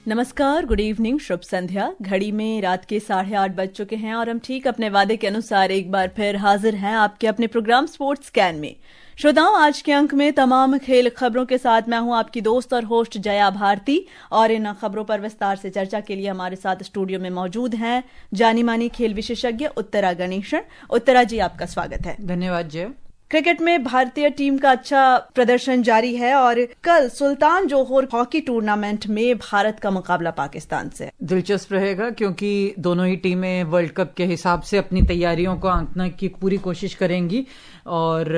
नमस्कार, good evening, शुभ संध्या। घड़ी में रात के 8:30 बज चुके हैं और हम ठीक अपने वादे के अनुसार एक बार फिर हाजिर हैं आपके अपने प्रोग्राम स्पोर्ट्स स्कैन में। श्रोताओं, आज के अंक में तमाम खेल खबरों के साथ मैं हूं आपकी दोस्त और होस्ट जया भारती, और इन खबरों पर विस्तार से चर्चा के लिए हमारे साथ स्टूडियो में मौजूद हैं जानी मानी खेल विशेषज्ञ उत्तरा गणेशन। उत्तरा जी, आपका स्वागत है। धन्यवाद जय। क्रिकेट में भारतीय टीम का अच्छा प्रदर्शन जारी है और कल सुल्तान जोहोर हॉकी टूर्नामेंट में भारत का मुकाबला पाकिस्तान से दिलचस्प रहेगा, क्योंकि दोनों ही टीमें वर्ल्ड कप के हिसाब से अपनी तैयारियों को आंकने की पूरी कोशिश करेंगी। और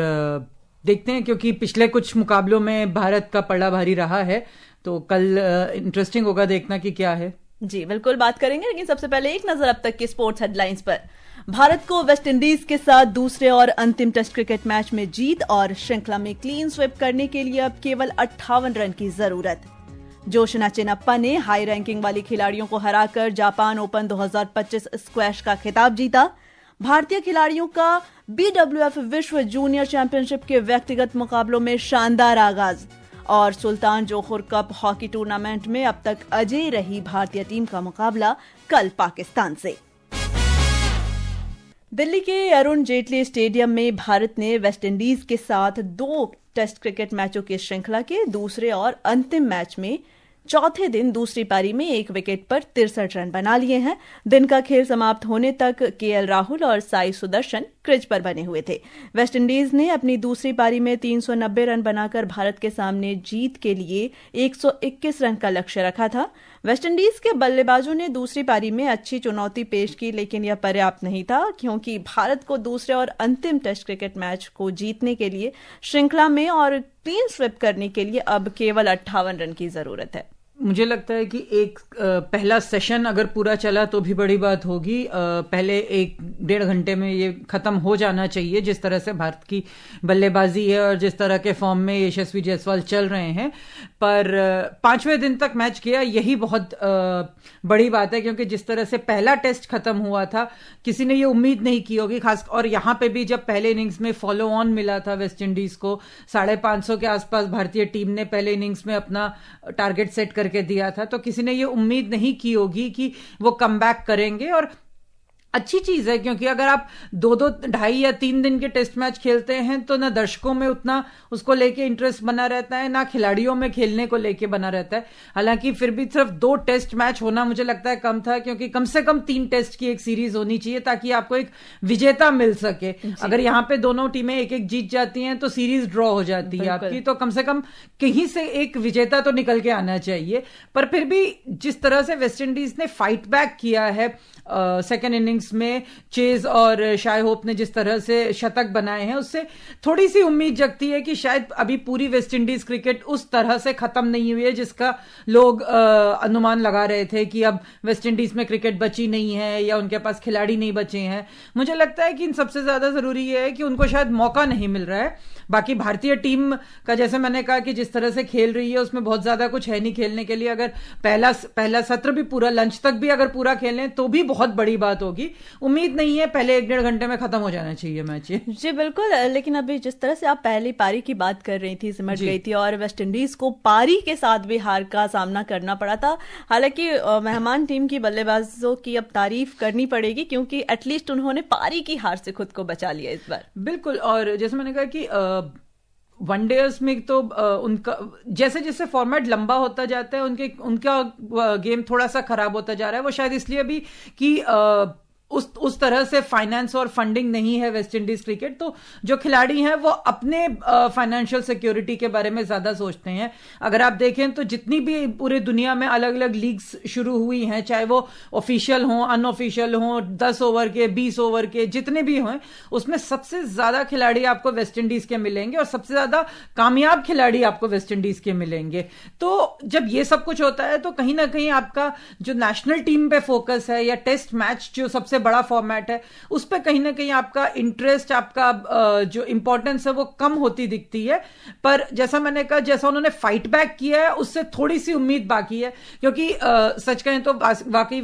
देखते हैं, क्योंकि पिछले कुछ मुकाबलों में भारत का पलड़ा भारी रहा है, तो कल इंटरेस्टिंग होगा देखना कि क्या है। जी बिल्कुल, बात करेंगे, लेकिन सबसे पहले एक नजर अब तक की स्पोर्ट्स हेडलाइंस पर। भारत को वेस्टइंडीज के साथ दूसरे और अंतिम टेस्ट क्रिकेट मैच में जीत और श्रृंखला में क्लीन स्वीप करने के लिए अब केवल 58 रन की जरूरत। जोशना चिनप्पा ने हाई रैंकिंग वाली खिलाड़ियों को हराकर जापान ओपन 2025 स्क्वैश का खिताब जीता। भारतीय खिलाड़ियों का BWF विश्व जूनियर चैंपियनशिप के व्यक्तिगत मुकाबलों में शानदार आगाज। और सुल्तान जोहोर कप हॉकी टूर्नामेंट में अब तक अजेय रही भारतीय टीम का मुकाबला कल पाकिस्तान से। दिल्ली के अरुण जेटली स्टेडियम में भारत ने वेस्टइंडीज के साथ 2 टेस्ट क्रिकेट मैचों की श्रृंखला के दूसरे और अंतिम मैच में चौथे दिन दूसरी पारी में 1 विकेट पर 63 रन बना लिए हैं। दिन का खेल समाप्त होने तक KL राहुल और साई सुदर्शन क्रीज पर बने हुए थे। वेस्टइंडीज ने अपनी दूसरी पारी में 390 रन बनाकर भारत के सामने जीत के लिए 121 रन का लक्ष्य रखा था। वेस्टइंडीज के बल्लेबाजों ने दूसरी पारी में अच्छी चुनौती पेश की, लेकिन यह पर्याप्त नहीं था, क्योंकि भारत को दूसरे और अंतिम टेस्ट क्रिकेट मैच को जीतने के लिए श्रृंखला में और क्लीन स्वीप करने के लिए अब केवल 58 रन की जरूरत है। मुझे लगता है कि एक पहला सेशन अगर पूरा चला तो भी बड़ी बात होगी। पहले 1-1.5 घंटे में ये खत्म हो जाना चाहिए, जिस तरह से भारत की बल्लेबाजी है और जिस तरह के फॉर्म में यशस्वी जायसवाल चल रहे हैं। पर 5वें दिन तक मैच किया, यही बहुत बड़ी बात है, क्योंकि जिस तरह से पहला टेस्ट खत्म हुआ था, किसी ने ये उम्मीद नहीं की होगी खास। और यहाँ पे भी जब पहले इनिंग्स में फॉलो ऑन मिला था वेस्टइंडीज को, 550 के आसपास भारतीय टीम ने पहले इनिंग्स में अपना टारगेट सेट करके दिया था, तो किसी ने ये उम्मीद नहीं की होगी कि वो कमबैक करेंगे। और अच्छी चीज है, क्योंकि अगर आप 2-2, 2.5 या 3 दिन के टेस्ट मैच खेलते हैं तो ना दर्शकों में उतना उसको लेके इंटरेस्ट बना रहता है, ना खिलाड़ियों में खेलने को लेके बना रहता है। हालांकि फिर भी सिर्फ 2 टेस्ट मैच होना मुझे लगता है कम था, क्योंकि कम से कम 3 टेस्ट की एक सीरीज होनी चाहिए, ताकि आपको एक विजेता मिल सके। अगर यहाँ पे दोनों टीमें 1-1 जीत जाती हैं तो सीरीज ड्रॉ हो जाती है आपकी, तो कम से कम कहीं से एक विजेता तो निकल के आना चाहिए। पर फिर भी जिस तरह से वेस्टइंडीज ने फाइट बैक किया है सेकेंड इनिंग्स में, चेज और शाय होप ने जिस तरह से शतक बनाए हैं, उससे थोड़ी सी उम्मीद जगती है कि शायद अभी पूरी वेस्टइंडीज क्रिकेट उस तरह से खत्म नहीं हुई है जिसका लोग अनुमान लगा रहे थे कि अब वेस्टइंडीज में क्रिकेट बची नहीं है या उनके पास खिलाड़ी नहीं बचे हैं। मुझे लगता है कि इन सबसे ज्यादा जरूरी है कि उनको शायद मौका नहीं मिल रहा है। बाकी भारतीय टीम का, जैसे मैंने कहा कि जिस तरह से खेल रही है उसमें बहुत ज्यादा कुछ है नहीं खेलने के लिए। अगर पहला सत्र भी पूरा, लंच तक भी अगर पूरा खेलें तो भी बहुत बड़ी बात होगी। उम्मीद नहीं है, पहले 1-1.5 घंटे में खत्म हो जाना चाहिए मैच। जी बिल्कुल, लेकिन अभी जिस तरह से आप पहली पारी की बात कर रही थी, सिमट गई थी और वेस्टइंडीज को पारी के साथ भी हार का सामना करना पड़ा था। हालांकि मेहमान टीम की बल्लेबाजों की अब तारीफ करनी पड़ेगी, क्योंकि एटलीस्ट उन्होंने पारी की हार से खुद को बचा लिया इस बार। बिल्कुल, और जैसे मैंने कहा कि वनडेज में तो उनका जैसे जैसे फॉर्मेट लंबा होता जाता है, उनका गेम थोड़ा सा खराब होता जा रहा है। वो शायद इसलिए भी कि उस तरह से फाइनेंस और फंडिंग नहीं है वेस्ट इंडीज क्रिकेट, तो जो खिलाड़ी हैं वो अपने फाइनेंशियल सिक्योरिटी के बारे में ज्यादा सोचते हैं। अगर आप देखें तो जितनी भी पूरे दुनिया में अलग अलग लीग्स शुरू हुई हैं, चाहे वो ऑफिशियल हों, अनऑफिशियल हों, 10 ओवर के, 20 ओवर के, जितने भी हों, उसमें सबसे ज्यादा खिलाड़ी आपको वेस्ट इंडीज के मिलेंगे और सबसे ज्यादा कामयाब खिलाड़ी आपको वेस्ट इंडीज के मिलेंगे। तो जब ये सब कुछ होता है तो कहीं ना कहीं आपका जो नेशनल टीम पे फोकस है या टेस्ट मैच जो सबसे बड़ा फॉर्मेट है, उस पर कहीं ना कहीं आपका इंटरेस्ट, आपका जो इंपॉर्टेंस है वो कम होती दिखती है। पर जैसा मैंने कहा, जैसा उन्होंने फाइट बैक किया है उससे थोड़ी सी उम्मीद बाकी है, क्योंकि सच कहें तो वाकई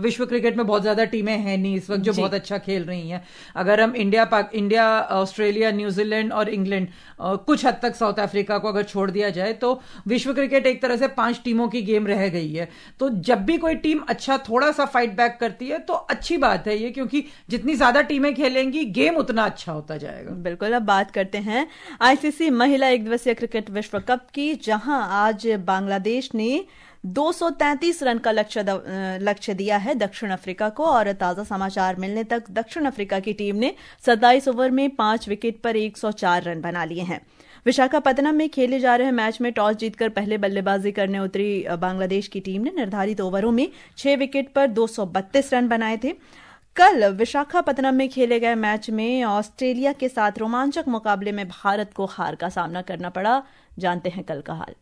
विश्व क्रिकेट में बहुत ज्यादा टीमें हैं नहीं इस वक्त जो बहुत अच्छा खेल रही हैं। अगर हम इंडिया, ऑस्ट्रेलिया, न्यूजीलैंड और इंग्लैंड, कुछ हद तक साउथ अफ्रीका को अगर छोड़ दिया जाए, तो विश्व क्रिकेट एक तरह से 5 टीमों की गेम रह गई है। तो जब भी कोई टीम अच्छा थोड़ा सा फाइट बैक करती है तो अच्छी बात है ये, क्योंकि जितनी ज्यादा टीमें खेलेंगी गेम उतना अच्छा होता जाएगा। बिल्कुल। अब बात करते हैं आईसीसी महिला एक दिवसीय क्रिकेट विश्व कप की, जहां आज बांग्लादेश ने 233 रन का लक्ष्य दिया है दक्षिण अफ्रीका को, और ताजा समाचार मिलने तक दक्षिण अफ्रीका की टीम ने 27 ओवर में 5 विकेट पर 104 रन बना लिए हैं। विशाखापत्तनम में खेले जा रहे मैच में टॉस जीतकर पहले बल्लेबाजी करने उतरी बांग्लादेश की टीम ने निर्धारित ओवरों में 6 विकेट पर 232 रन बनाए थे। कल विशाखापत्तनम में खेले गए मैच में ऑस्ट्रेलिया के साथ रोमांचक मुकाबले में भारत को हार का सामना करना पड़ा। जानते हैं कल का हाल।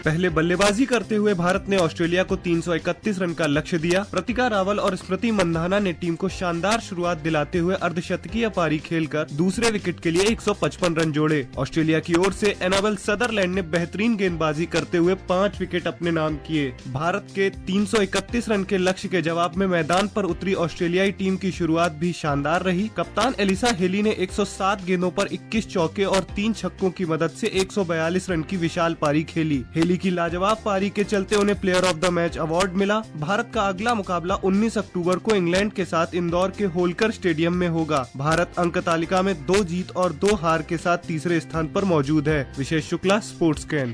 पहले बल्लेबाजी करते हुए भारत ने ऑस्ट्रेलिया को 331 रन का लक्ष्य दिया। प्रतिका रावल और स्मृति मंधाना ने टीम को शानदार शुरुआत दिलाते हुए अर्धशतकीय पारी खेलकर दूसरे विकेट के लिए 155 रन जोड़े। ऑस्ट्रेलिया की ओर से एनाबेल सदरलैंड ने बेहतरीन गेंदबाजी करते हुए 5 विकेट अपने नाम किए। भारत के 331 रन के लक्ष्य के जवाब में मैदान पर उतरी ऑस्ट्रेलियाई टीम की शुरुआत भी शानदार रही। कप्तान एलिसा हेली ने 107 गेंदों पर 21 चौके और 3 छक्कों की मदद से 142 रन की विशाल पारी खेली। हेली की लाजवाब पारी के चलते उन्हें player of the match award मिला। भारत का अगला मुकाबला 19 अक्टूबर को इंग्लैंड के साथ इंदौर के होलकर स्टेडियम में होगा। भारत अंक तालिका में 2 जीत और 2 हार के साथ तीसरे स्थान पर मौजूद है। विशेष शुक्ला, स्पोर्ट्स कैन।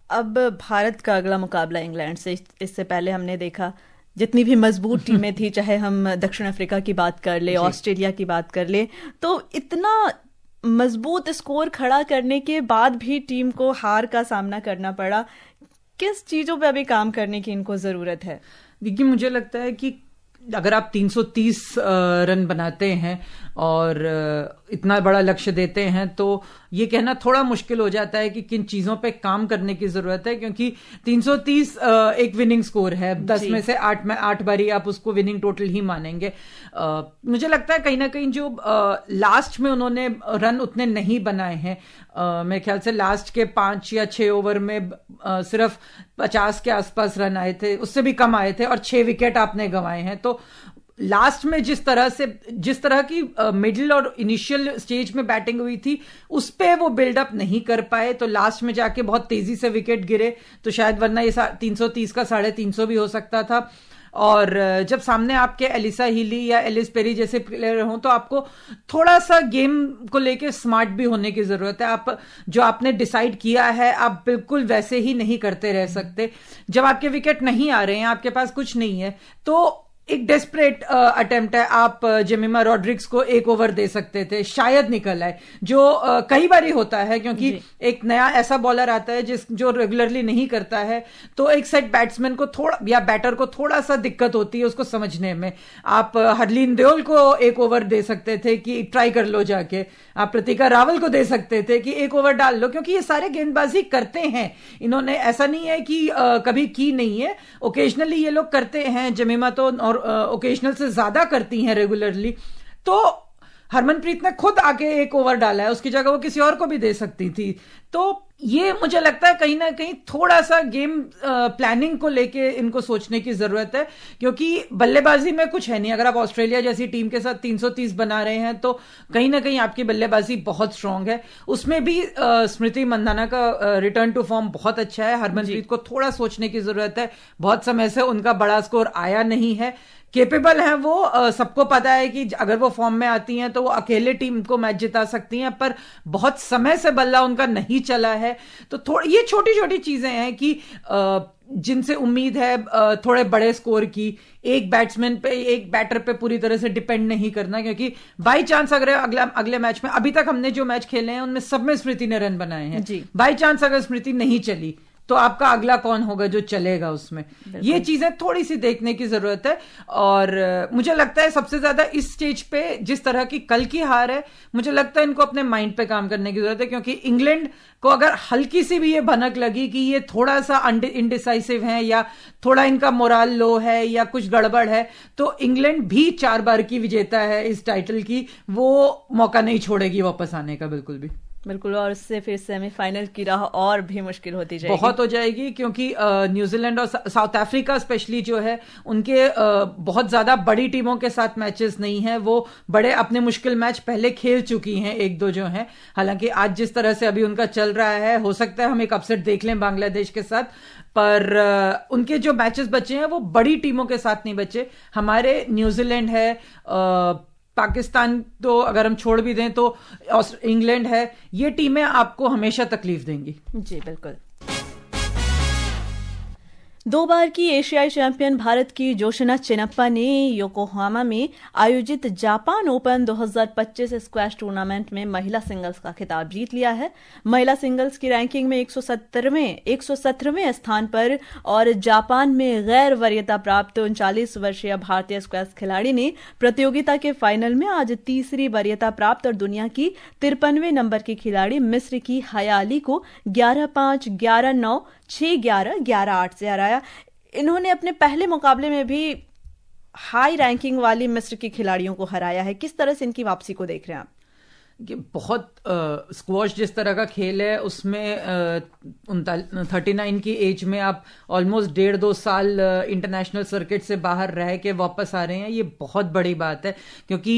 अब भारत का अगला मुकाबला इंग्लैंड से। इससे पहले हमने देखा जितनी भी मजबूत टीमें थी, चाहे हम दक्षिण अफ्रीका की बात कर ले, ऑस्ट्रेलिया की बात कर ले, तो इतना मजबूत स्कोर खड़ा करने के बाद भी टीम को हार का सामना करना पड़ा। किस चीजों पे अभी काम करने की इनको जरूरत है? देखिए, मुझे लगता है कि अगर आप 330 रन बनाते हैं और इतना बड़ा लक्ष्य देते हैं, तो ये कहना थोड़ा मुश्किल हो जाता है कि किन चीजों पे काम करने की जरूरत है, क्योंकि 330 एक विनिंग स्कोर है। 10 में से 8 बारी आप उसको विनिंग टोटल ही मानेंगे। मुझे लगता है कहीं ना कहीं जो लास्ट में उन्होंने रन उतने नहीं बनाए हैं, मेरे ख्याल से लास्ट के 5 या 6 ओवर में सिर्फ 50 के आसपास रन आए थे, उससे भी कम आए थे, और 6 विकेट आपने गंवाए हैं। तो लास्ट में जिस तरह की मिडिल और इनिशियल स्टेज में बैटिंग हुई थी, उस पे वो बिल्डअप नहीं कर पाए, तो लास्ट में जाके बहुत तेजी से विकेट गिरे। तो शायद वरना ये 330 का 350 भी हो सकता था। और जब सामने आपके एलिसा हीली या एलिस पेरी जैसे प्लेयर हों, तो आपको थोड़ा सा गेम को लेके स्मार्ट भी होने की जरूरत है। आप जो आपने डिसाइड किया है, आप बिल्कुल वैसे ही नहीं करते रह सकते। जब आपके विकेट नहीं आ रहे हैं, आपके पास कुछ नहीं है, तो एक डेस्परेट अटेम्प्ट है। आप जेमिमा रॉड्रिग्स को 1 ओवर दे सकते थे, शायद निकल आए, जो कई बारी होता है, क्योंकि एक नया ऐसा बॉलर आता है जो रेगुलरली नहीं करता है, तो एक सेट बैट्समैन को थोड़ा या बैटर को थोड़ा सा दिक्कत होती है उसको समझने में। आप हरलीन देओल को 1 ओवर दे सकते थे कि ट्राई कर लो जाके, आप प्रतिका रावल को दे सकते थे कि 1 ओवर डाल लो, क्योंकि ये सारे गेंदबाजी करते हैं इन्होंने, ऐसा नहीं है कि कभी की नहीं है, ओकेजनली ये लोग करते हैं। जमीमा तो और ओकेजनल से ज्यादा करती हैं रेगुलरली। तो हरमनप्रीत ने खुद आके 1 ओवर डाला है, उसकी जगह वो किसी और को भी दे सकती थी। तो ये मुझे लगता है कहीं ना कहीं थोड़ा सा गेम प्लानिंग को लेके इनको सोचने की जरूरत है, क्योंकि बल्लेबाजी में कुछ है नहीं। अगर आप ऑस्ट्रेलिया जैसी टीम के साथ 330 बना रहे हैं, तो कहीं ना कहीं आपकी बल्लेबाजी बहुत स्ट्रांग है। उसमें भी स्मृति मंधाना का रिटर्न टू फॉर्म बहुत अच्छा है। हरमनप्रीत को थोड़ा सोचने की जरूरत है, बहुत समय से उनका बड़ा स्कोर आया नहीं है। केपेबल हैं वो, सबको पता है कि अगर वो फॉर्म में आती हैं तो वो अकेले टीम को मैच जिता सकती हैं, पर बहुत समय से बल्ला उनका नहीं चला है। तो ये छोटी छोटी चीजें हैं कि जिनसे उम्मीद है थोड़े बड़े स्कोर की। एक बैट्समैन पे, एक बैटर पे पूरी तरह से डिपेंड नहीं करना, क्योंकि बाई चांस अगर अगले मैच में, अभी तक हमने जो मैच खेले हैं उनमें सब में स्मृति ने रन बनाए हैं, बाई चांस अगर स्मृति नहीं चली तो आपका अगला कौन होगा जो चलेगा उसमें। ये चीजें थोड़ी सी देखने की जरूरत है। और मुझे लगता है सबसे ज्यादा इस स्टेज पे जिस तरह की कल की हार है, मुझे लगता है इनको अपने माइंड पे काम करने की जरूरत है, क्योंकि इंग्लैंड को अगर हल्की सी भी ये भनक लगी कि ये थोड़ा सा इनडिसाइसिव है या थोड़ा इनका मोराल लो है या कुछ गड़बड़ है, तो इंग्लैंड भी 4 बार की विजेता है इस टाइटल की, वो मौका नहीं छोड़ेगी वापस आने का बिल्कुल भी। बिल्कुल, और उससे फिर सेमीफाइनल की राह और भी मुश्किल होती जाएगी, बहुत हो जाएगी, क्योंकि न्यूजीलैंड और साउथ अफ्रीका स्पेशली जो है उनके बहुत ज्यादा बड़ी टीमों के साथ मैचेस नहीं है। वो बड़े अपने मुश्किल मैच पहले खेल चुकी हैं, 1-2 जो हैं। हालांकि आज जिस तरह से अभी उनका चल रहा है, हो सकता है हम एक अपसेट देख लें बांग्लादेश के साथ, पर उनके जो मैचेस बचे हैं वो बड़ी टीमों के साथ नहीं बचे। हमारे न्यूजीलैंड है, पाकिस्तान तो अगर हम छोड़ भी दें तो इंग्लैंड है, ये टीमें आपको हमेशा तकलीफ देंगी। जी बिल्कुल। 2 बार की एशियाई चैंपियन भारत की जोशना चिनप्पा ने योकोहामा में आयोजित जापान ओपन 2025 स्क्वैश टूर्नामेंट में महिला सिंगल्स का खिताब जीत लिया है। महिला सिंगल्स की रैंकिंग में 117वें स्थान पर और जापान में गैर वरीयता प्राप्त 39 वर्षीय भारतीय स्क्वैश खिलाड़ी ने प्रतियोगिता के फाइनल में आज तीसरी वरीयता प्राप्त और दुनिया की 53वें नंबर की खिलाड़ी मिस्र की हया अली को 11-5, 11-9, 6-11, 11-8 से हराया। इन्होंने अपने पहले मुकाबले में भी हाई रैंकिंग वाली मिस्र की खिलाड़ियों को हराया है। किस तरह से इनकी वापसी को देख रहे हैं आप? कि बहुत स्क्वॉश जिस तरह का खेल है उसमें 39 की एज में आप ऑलमोस्ट 1.5-2 साल इंटरनेशनल सर्किट से बाहर रह के वापस आ रहे हैं, ये बहुत बड़ी बात है। क्योंकि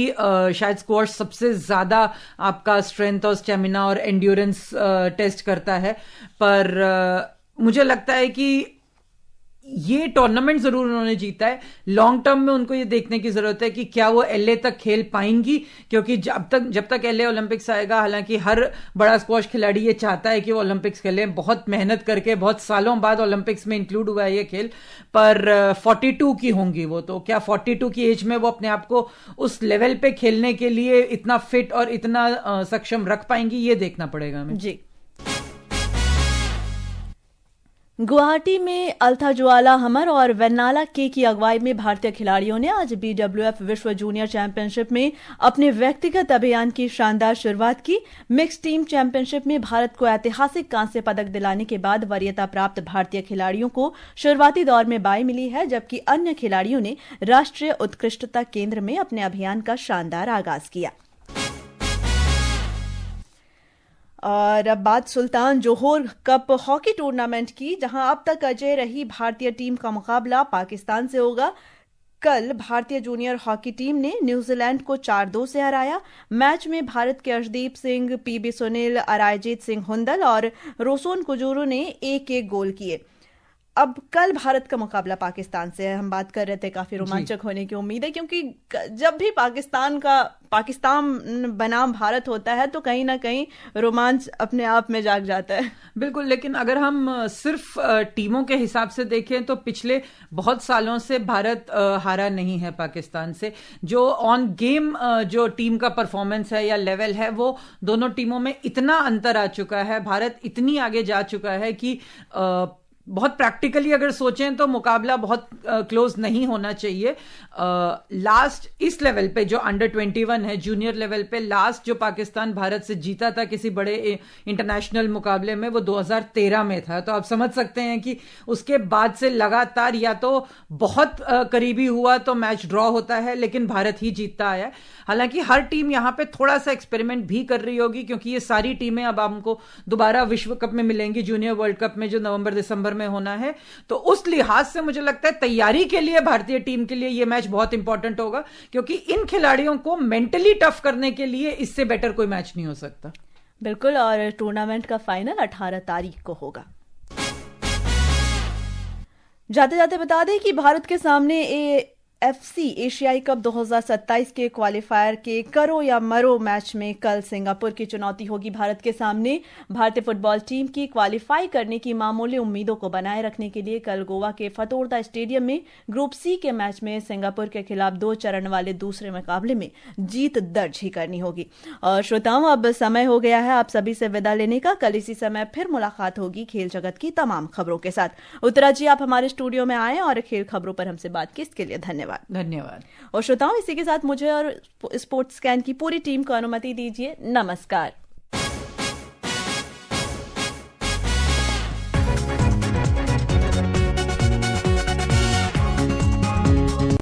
शायद स्क्वॉश सबसे ज्यादा आपका स्ट्रेंथ और स्टेमिना और एंड्योरेंस टेस्ट करता है, पर मुझे लगता है कि ये टूर्नामेंट जरूर उन्होंने जीता है। लॉन्ग टर्म में उनको ये देखने की जरूरत है कि क्या वो एलए तक खेल पाएंगी, क्योंकि जब तक एलए ओलंपिक्स आएगा, हालांकि हर बड़ा स्क्वॉश खिलाड़ी ये चाहता है कि वो ओलंपिक्स खेले, बहुत मेहनत करके बहुत सालों बाद ओलंपिक्स में इंक्लूड हुआ है ये खेल, पर 42 की होंगी वो, तो क्या 42 की एज में वो अपने आप को उस लेवल पे खेलने के लिए इतना फिट और इतना सक्षम रख पाएंगी, ये देखना पड़ेगा हमें। जी। गुवाहाटी में अल्था ज्वाला हमर और वेन्नाला के की अगुवाई में भारतीय खिलाड़ियों ने आज बीडब्ल्यूएफ विश्व जूनियर चैंपियनशिप में अपने व्यक्तिगत अभियान की शानदार शुरुआत की। मिक्स टीम चैंपियनशिप में भारत को ऐतिहासिक कांस्य पदक दिलाने के बाद वरीयता प्राप्त भारतीय खिलाड़ियों को शुरुआती दौर में बाई मिली है, जबकि अन्य खिलाड़ियों ने राष्ट्रीय उत्कृष्टता केंद्र में अपने अभियान का शानदार आगाज किया। और अब बात सुल्तान जोहोर कप हॉकी टूर्नामेंट की, जहां अब तक अजय रही भारतीय टीम का मुकाबला पाकिस्तान से होगा। कल भारतीय जूनियर हॉकी टीम ने न्यूजीलैंड को 4-2 से हराया। मैच में भारत के अर्शदीप सिंह, पीबी सुनील, अरायजीत सिंह हुंदल और रोसोन कुजूरू ने 1-1 गोल किए। अब कल भारत का मुकाबला पाकिस्तान से है। हम बात कर रहे थे, काफी रोमांचक होने की उम्मीद है, क्योंकि जब भी पाकिस्तान बनाम भारत होता है तो कहीं ना कहीं रोमांच अपने आप में जाग जाता है। बिल्कुल, लेकिन अगर हम सिर्फ टीमों के हिसाब से देखें तो पिछले बहुत सालों से भारत हारा नहीं है पाकिस्तान से। जो ऑन गेम जो टीम का परफॉर्मेंस है या लेवल है, वो दोनों टीमों में इतना अंतर आ चुका है, भारत इतनी आगे जा चुका है कि बहुत प्रैक्टिकली अगर सोचें तो मुकाबला बहुत क्लोज नहीं होना चाहिए। लास्ट इस लेवल पे जो अंडर 21 है, जूनियर लेवल पे लास्ट जो पाकिस्तान भारत से जीता था किसी बड़े इंटरनेशनल मुकाबले में, वो 2013 में था। तो आप समझ सकते हैं कि उसके बाद से लगातार या तो बहुत करीबी हुआ तो मैच ड्रॉ होता है, लेकिन भारत ही जीतता आया। हालांकि हर टीम यहां पे थोड़ा सा एक्सपेरिमेंट भी कर रही होगी, क्योंकि ये सारी टीमें अब हमको दोबारा विश्व कप में मिलेंगी, जूनियर वर्ल्ड कप में जो नवंबर-दिसंबर में होना है। तो उस लिहाज से मुझे लगता है तैयारी के लिए भारतीय टीम के लिए यह मैच बहुत इंपॉर्टेंट होगा, क्योंकि इन खिलाड़ियों को मेंटली टफ करने के लिए इससे बेटर कोई मैच नहीं हो सकता। बिल्कुल, और टूर्नामेंट का फाइनल 18 तारीख को होगा। जाते जाते बता दें कि भारत के सामने FC एशियाई कप 2027 के क्वालिफायर के करो या मरो मैच में कल सिंगापुर की चुनौती होगी भारत के सामने। भारतीय फुटबॉल टीम की क्वालिफाई करने की मामूली उम्मीदों को बनाए रखने के लिए कल गोवा के फतोर्दा स्टेडियम में ग्रुप सी के मैच में सिंगापुर के खिलाफ 2 चरण वाले दूसरे मुकाबले में जीत दर्ज ही करनी होगी। और श्रोताओं, अब समय हो गया है आप सभी से विदा लेने का। कल इसी समय फिर मुलाकात होगी खेल जगत की तमाम खबरों के साथ। उत्तरा जी, आप हमारे स्टूडियो में आए और खेल खबरों पर हमसे बात की, इसके लिए धन्यवाद। और श्रोताओं, इसी के साथ मुझे और स्पोर्ट्स स्कैन की पूरी टीम को अनुमति दीजिए। नमस्कार।